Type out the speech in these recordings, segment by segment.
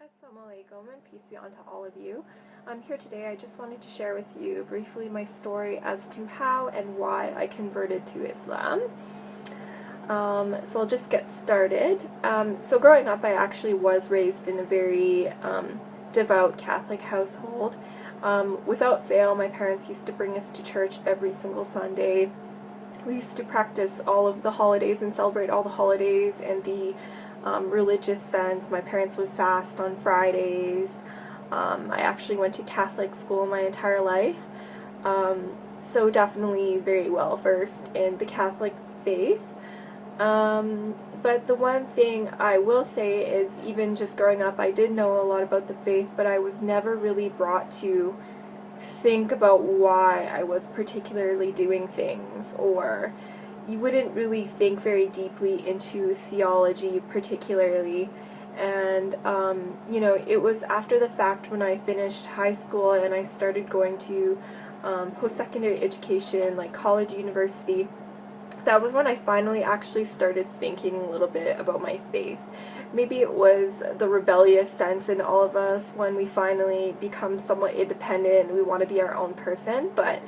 Assalamualaikum and peace be unto all of you. Here today I just wanted to share with you briefly my story as to how and why I converted to Islam. So I'll just get started. So growing up I actually was raised in a very devout Catholic household. Without fail, my parents used to bring us to church every single Sunday. We used to practice all of the holidays and celebrate all the holidays and the religious sense. My parents would fast on Fridays. I actually went to Catholic school my entire life, so definitely very well versed in the Catholic faith. But the one thing I will say is, even just growing up, I did know a lot about the faith, but I was never really brought to think about why I was particularly doing things, or you wouldn't really think very deeply into theology particularly. And it was after the fact, when I finished high school and I started going to post-secondary education, like college, university, that was when I finally actually started thinking a little bit about my faith. Maybe it was the rebellious sense in all of us when we finally become somewhat independent and we want to be our own person, but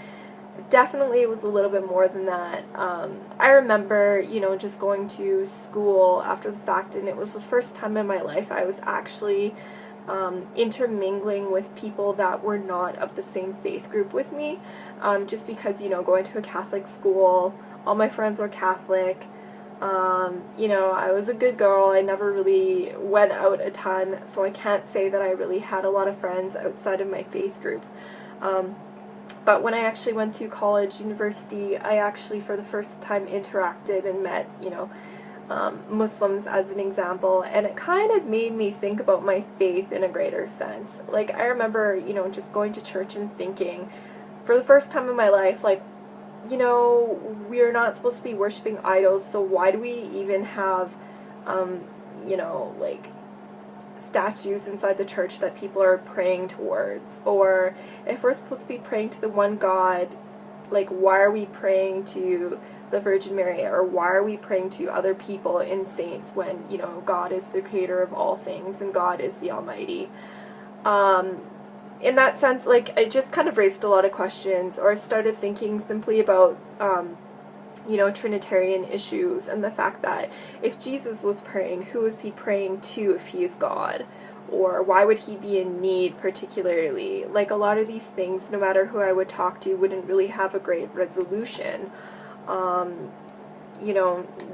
definitely it was a little bit more than that. I remember, just going to school after the fact, and it was the first time in my life I was actually intermingling with people that were not of the same faith group with me, just because, going to a Catholic school, all my friends were Catholic. I was a good girl. I never really went out a ton, so I can't say that I really had a lot of friends outside of my faith group. But when I actually went to college, university, I actually for the first time interacted and met, Muslims as an example, and it kind of made me think about my faith in a greater sense. Like, I remember, just going to church and thinking, for the first time in my life, like, we're not supposed to be worshiping idols, so why do we even have, like, statues inside the church that people are praying towards? Or if we're supposed to be praying to the one God, like, why are we praying to the Virgin Mary, or why are we praying to other people and saints when, God is the creator of all things and God is the Almighty? In that sense, like, it just kind of raised a lot of questions, or I started thinking simply about Trinitarian issues, and the fact that if Jesus was praying, who is he praying to if he is God? Or why would he be in need particularly? Like, a lot of these things, no matter who I would talk to, wouldn't really have a great resolution.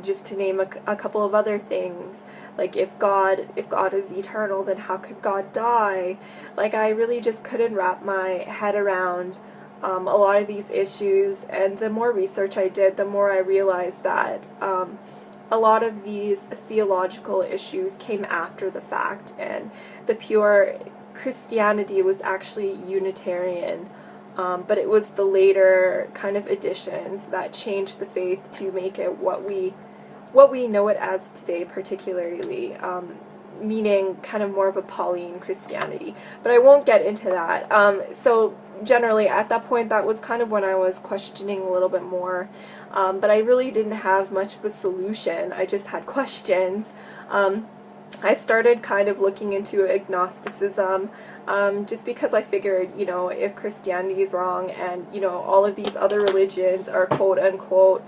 Just to name a couple of other things, like, if God is eternal, then how could God die? Like, I really just couldn't wrap my head around a lot of these issues, and the more research I did, the more I realized that a lot of these theological issues came after the fact, and the pure Christianity was actually Unitarian. But it was the later kind of additions that changed the faith to make it what we know it as today, particularly, meaning kind of more of a Pauline Christianity. But I won't get into that. So generally, at that point, that was kind of when I was questioning a little bit more. But I really didn't have much of a solution. I just had questions. I started kind of looking into agnosticism, just because I figured, if Christianity is wrong and, all of these other religions are quote-unquote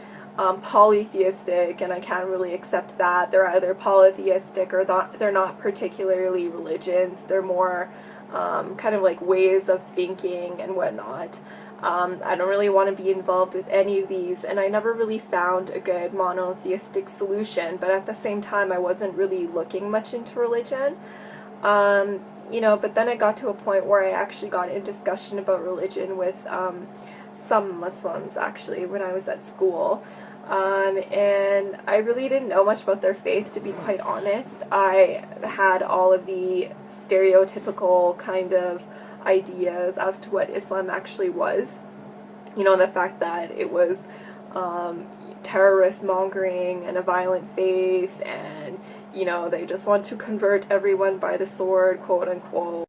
polytheistic, and I can't really accept that. They're either polytheistic or they're not particularly religions. They're more kind of like ways of thinking and whatnot. I don't really want to be involved with any of these, and I never really found a good monotheistic solution, but at the same time I wasn't really looking much into religion. But then I got to a point where I actually got in discussion about religion with some Muslims, actually, when I was at school. And I really didn't know much about their faith, to be quite honest. I had all of the stereotypical kind of ideas as to what Islam actually was. The fact that it was terrorist mongering and a violent faith, and they just want to convert everyone by the sword, quote unquote.